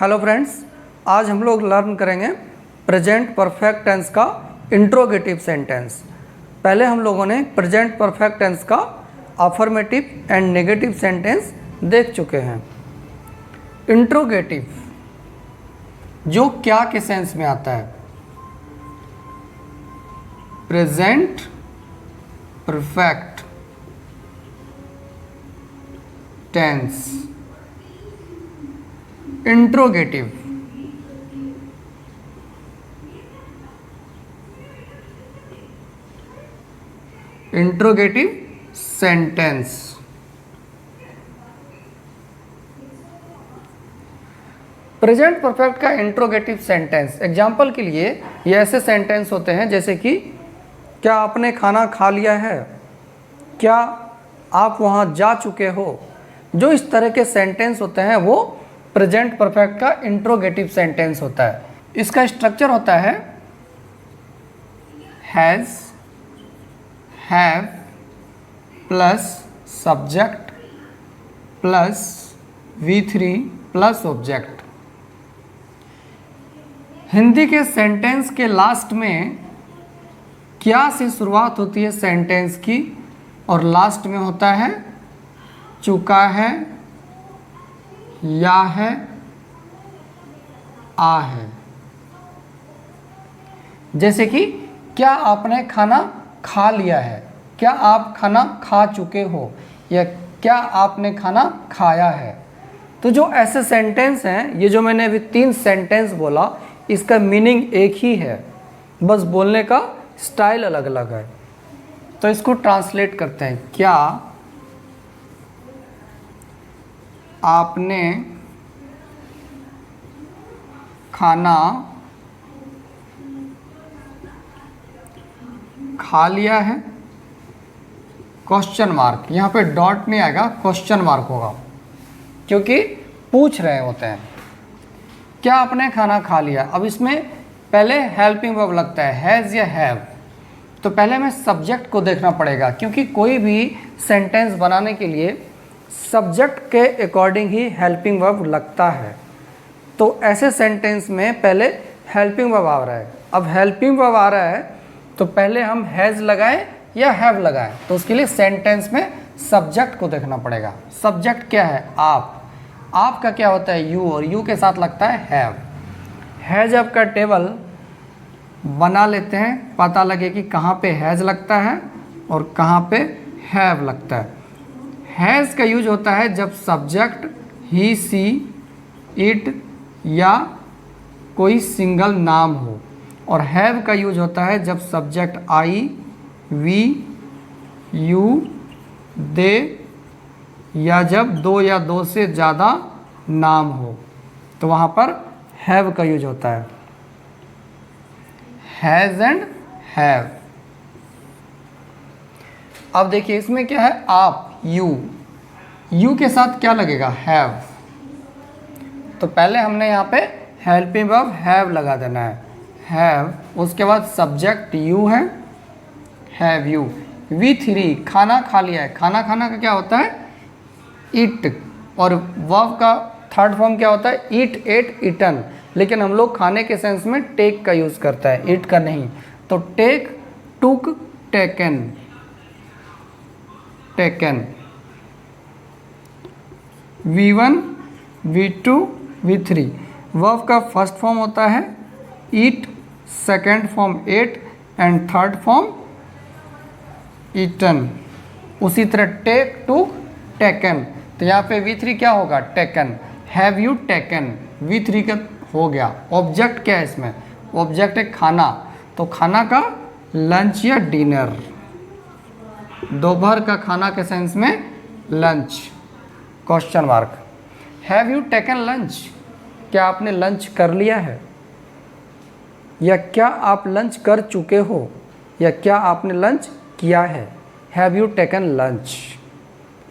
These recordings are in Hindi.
हेलो फ्रेंड्स, आज हम लोग लर्न करेंगे प्रेजेंट परफेक्ट टेंस का इंट्रोगेटिव सेंटेंस। पहले हम लोगों ने प्रेजेंट परफेक्ट टेंस का अफर्मेटिव एंड नेगेटिव सेंटेंस देख चुके हैं। इंट्रोगेटिव जो क्या के सेंस में आता है, present perfect tense interrogative sentence. Present perfect का इंट्रोगेटिव सेंटेंस एग्जाम्पल के लिए ये ऐसे सेंटेंस होते हैं जैसे कि क्या आपने खाना खा लिया है, क्या आप वहाँ जा चुके हो। जो इस तरह के सेंटेंस होते हैं वो प्रेजेंट परफेक्ट का इंट्रोगेटिव सेंटेंस होता है। इसका स्ट्रक्चर होता है has, have plus subject plus V3 plus object. Hindi के सेंटेंस के लास्ट में क्या से शुरुआत होती है सेंटेंस की और लास्ट में होता है चुका है, या है, आ है। जैसे कि क्या आपने खाना खा लिया है, क्या आप खाना खा चुके हो, या क्या आपने खाना खाया है। तो जो ऐसे सेंटेंस हैं, ये जो मैंने अभी 3 सेंटेंस बोला, इसका मीनिंग एक ही है, बस बोलने का स्टाइल अलग अलग है। तो इसको ट्रांसलेट करते हैं। क्या आपने खाना खा लिया है, क्वेश्चन मार्क। यहाँ पे डॉट नहीं आएगा, क्वेश्चन मार्क होगा क्योंकि पूछ रहे होते हैं क्या आपने खाना खा लिया। अब इसमें पहले हेल्पिंग वर्ब लगता है, हैज़ या हैव। तो पहले हमें सब्जेक्ट को देखना पड़ेगा क्योंकि कोई भी सेंटेंस बनाने के लिए सब्जेक्ट के अकॉर्डिंग ही हेल्पिंग वर्ब लगता है। तो ऐसे सेंटेंस में पहले हेल्पिंग वर्ब आ रहा है। अब हेल्पिंग वर्ब आ रहा है तो पहले हम हैज़ लगाएं या हैव लगाएं। तो उसके लिए सेंटेंस में सब्जेक्ट को देखना पड़ेगा। सब्जेक्ट क्या है? आप। आपका क्या होता है? यू, और यू के साथ लगता है हैव। हैज़ अब का टेबल बना लेते हैं, पता लगे कि कहाँ पे हैज़ लगता है और कहाँ पे हैव लगता है। हैज़ का यूज होता है जब सब्जेक्ट ही, सी, इट या कोई सिंगल नाम हो, और हैव का यूज होता है जब सब्जेक्ट आई, वी, यू, दे, या जब 2 या 2 से ज़्यादा नाम हो तो वहाँ पर हैव का यूज होता है। Has and have. अब देखिए इसमें क्या है, आप, यू के साथ क्या लगेगा? हैव। तो पहले हमने यहाँ पे हेल्पिंग वर्ब हैव लगा देना है, हैव। उसके बाद सब्जेक्ट यू है, हैव यू। V3 खाना खा लिया है। खाना खाना का क्या होता है? ईट। और वर्ब का थर्ड फॉर्म क्या होता है? ईट, एट, ईटन। लेकिन हम लोग खाने के सेंस में टेक का यूज़ करता है, ईट का नहीं। तो take, took, taken, taken. V1, V2, V3 verb का फर्स्ट फॉर्म होता है eat, second form ate and third form eaten. उसी तरह टेक, टुक, टेकन। तो यहाँ पे V3 क्या होगा? Taken. Have you taken, V3 का हो गया। ऑब्जेक्ट क्या है इसमें? ऑब्जेक्ट है खाना। तो खाना का लंच या डिनर। दोपहर का खाना के सेंस में lunch, question mark. Have you taken lunch? क्या आपने लंच कर लिया है, या क्या आप लंच कर चुके हो, या क्या आपने लंच किया है। Have you taken lunch.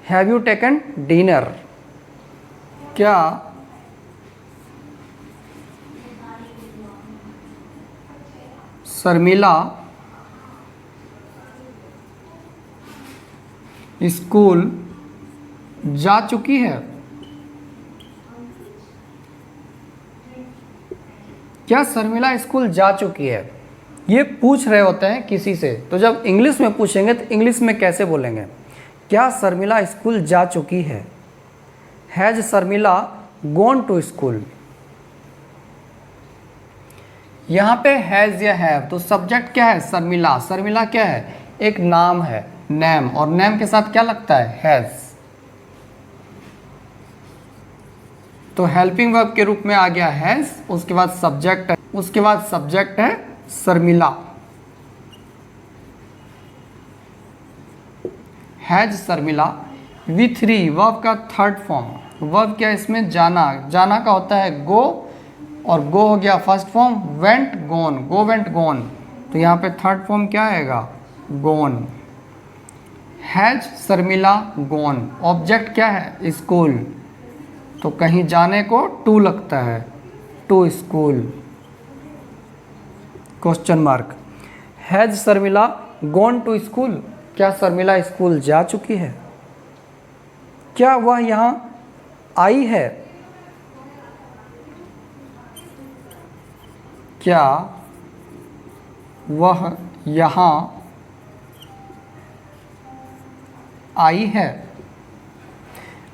Have you taken dinner? क्या शर्मिला स्कूल जा चुकी है? क्या शर्मिला स्कूल जा चुकी है? ये पूछ रहे होते हैं किसी से, तो जब इंग्लिश में पूछेंगे तो इंग्लिश में कैसे बोलेंगे? क्या शर्मिला स्कूल जा चुकी है? Has Sharmila gone to school? यहाँ पे हैज या हैव, तो सब्जेक्ट क्या है? शर्मिला। शर्मिला क्या है? एक नाम है, नेम, और नेम के साथ क्या लगता है? हैज। तो हेल्पिंग वर्ब के रूप में आ गया हैज, उसके बाद सब्जेक्ट है, उसके बाद सब्जेक्ट है Sharmila. Has Sharmila. V3 verb का थर्ड फॉर्म। वर्ब क्या इसमें? जाना। जाना का होता है गो, और गो हो गया first form, went gone, go went gone, तो यहाँ पे थर्ड फॉर्म क्या आएगा? Gone. Has Sharmila gone. Object क्या है? स्कूल, तो कहीं जाने को टू लगता है, to school, question mark. Has Sharmila gone to school? क्या शर्मिला स्कूल जा चुकी है? क्या वह यहाँ आई है? क्या वह यहाँ आई है?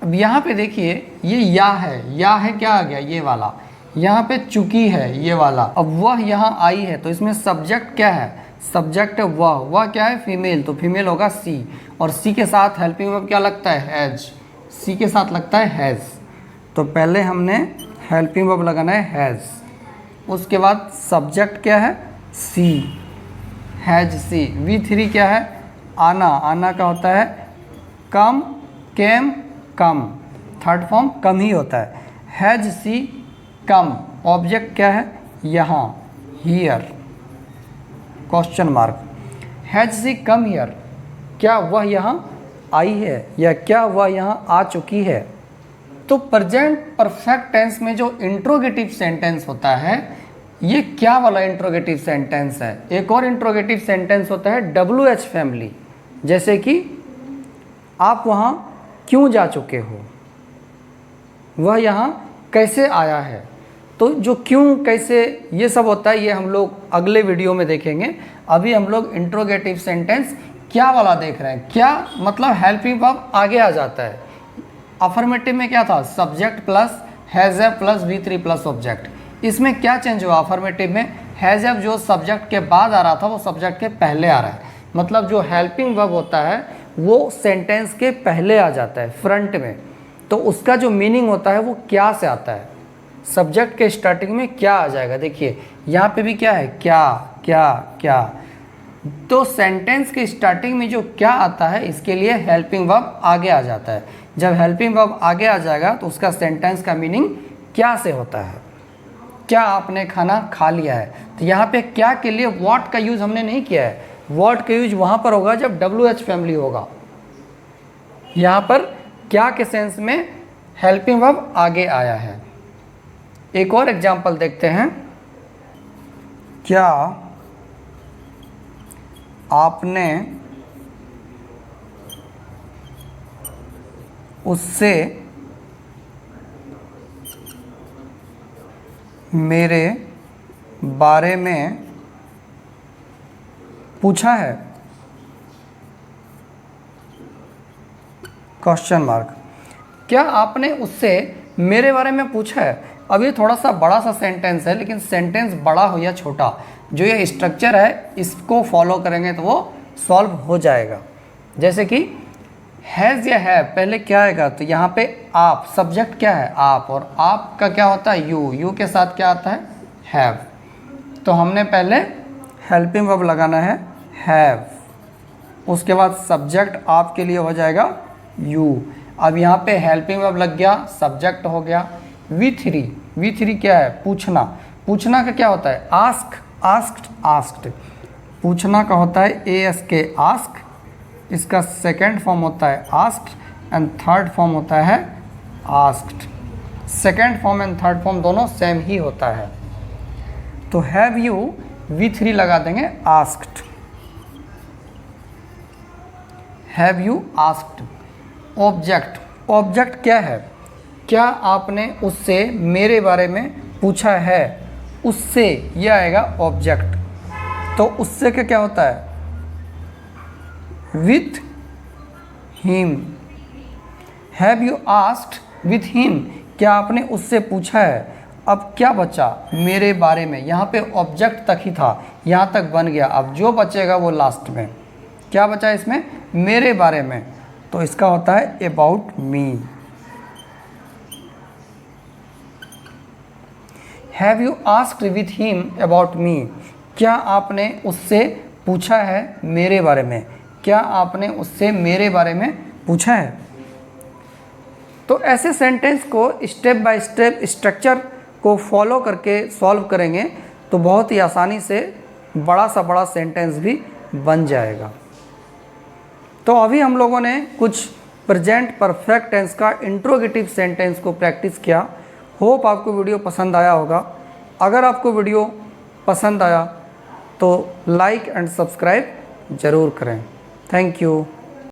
अब यहाँ पे देखिए, ये या है क्या आ गया? ये वाला। यहाँ पे चुकी है, ये वाला। अब वह यहाँ आई है, तो इसमें सब्जेक्ट क्या है? सब्जेक्ट है वह क्या है? फीमेल, तो फीमेल होगा सी, और सी के साथ हेल्पिंग वर्ब क्या लगता है? हैज। सी के साथ लगता है हैज, तो पहले हमने हेल्पिंग वर्ब लगाना है हैज, उसके बाद सब्जेक्ट क्या है? सी, हैज सी। V3 क्या है? आना। आना का होता है कम, केम, कम, थर्ड फॉर्म कम ही होता है। Has she come. ऑब्जेक्ट क्या है? यहाँ, here, question mark. Has she come here? क्या वह यहाँ आई है, या क्या वह यहाँ आ चुकी है? तो प्रेजेंट परफेक्ट टेंस में जो इंट्रोगेटिव सेंटेंस होता है, ये क्या वाला इंट्रोगेटिव सेंटेंस है? एक और इंट्रोगेटिव सेंटेंस होता है WH फैमिली, जैसे कि आप वहाँ क्यों जा चुके हो? वह यहाँ कैसे आया है? तो जो क्यों, कैसे, ये सब होता है, ये हम लोग अगले वीडियो में देखेंगे। अभी हम लोग इंट्रोगेटिव सेंटेंस क्या वाला देख रहे हैं। क्या मतलब हेल्पिंग वर्ब आगे आ जाता है। अफर्मेटिव में क्या था? Subject plus has have plus V3 plus object. इसमें क्या चेंज हुआ? अफर्मेटिव में हैज हैव जो सब्जेक्ट के बाद आ रहा था, वो सब्जेक्ट के पहले आ रहा है। मतलब जो हेल्पिंग वर्ब होता है वो सेंटेंस के पहले आ जाता है, फ्रंट में। तो उसका जो मीनिंग होता है वो क्या से आता है? सब्जेक्ट के स्टार्टिंग में क्या आ जाएगा? देखिए यहाँ पे भी क्या है? क्या, क्या, क्या। तो सेंटेंस के स्टार्टिंग में जो क्या आता है, इसके लिए हेल्पिंग वर्ब आगे आ जाता है। जब हेल्पिंग वर्ब आगे आ जाएगा तो उसका सेंटेंस का मीनिंग क्या से होता है। क्या आपने खाना खा लिया है? तो यहाँ पे क्या के लिए व्हाट का यूज़ हमने नहीं किया है। व्हाट का यूज वहाँ पर होगा जब WH फैमिली होगा। यहाँ पर क्या के सेंस में हेल्पिंग वर्ब आगे आया है। एक और एग्जांपल देखते हैं। क्या आपने उससे मेरे बारे में पूछा है? Question mark. क्या आपने उससे मेरे बारे में पूछा है? अब ये थोड़ा सा बड़ा सा सेंटेंस है, लेकिन सेंटेंस बड़ा हो या छोटा, जो ये स्ट्रक्चर है इसको फॉलो करेंगे तो वो सॉल्व हो जाएगा। जैसे कि हैज़ या हैव, पहले क्या आएगा? तो यहाँ पे आप, सब्जेक्ट क्या है? आप, और आप का क्या होता है? यू। यू के साथ क्या आता है? हैव। तो हमने पहले हेल्पिंग वर्ब लगाना है हैव, उसके बाद सब्जेक्ट आपके लिए हो जाएगा यू। अब यहाँ पे हेल्पिंग वर्ब लग गया, सब्जेक्ट हो गया। V3 क्या है? पूछना। पूछना का क्या होता है? Ask, asked, asked. पूछना का होता है ASK, आस्क। इसका सेकेंड फॉर्म होता है आस्क्ड एंड थर्ड फॉर्म होता है asked. Second form and third form दोनों सेम ही होता है। तो हैव यू V3 लगा देंगे asked. Have you asked. Object, object क्या है? क्या आपने उससे मेरे बारे में पूछा है उससे, ये आएगा ऑब्जेक्ट। तो उससे का क्या होता है? With him. Have you asked with him, क्या आपने उससे पूछा है? अब क्या बचा? मेरे बारे में। यहाँ पे ऑब्जेक्ट तक ही था, यहाँ तक बन गया। अब जो बचेगा वो लास्ट में। क्या बचा इसमें? मेरे बारे में। तो इसका होता है about me. Have you asked with him about me, क्या आपने उससे पूछा है मेरे बारे में? क्या आपने उससे मेरे बारे में पूछा है? तो ऐसे सेंटेंस को स्टेप बाय स्टेप स्ट्रक्चर को फॉलो करके सॉल्व करेंगे तो बहुत ही आसानी से बड़ा सा बड़ा सेंटेंस भी बन जाएगा। तो अभी हम लोगों ने कुछ प्रेजेंट परफेक्ट टेंस का इंट्रोगेटिव सेंटेंस को प्रैक्टिस किया। होप आपको वीडियो पसंद आया होगा। अगर आपको वीडियो पसंद आया तो लाइक एंड सब्सक्राइब ज़रूर करें। Thank you.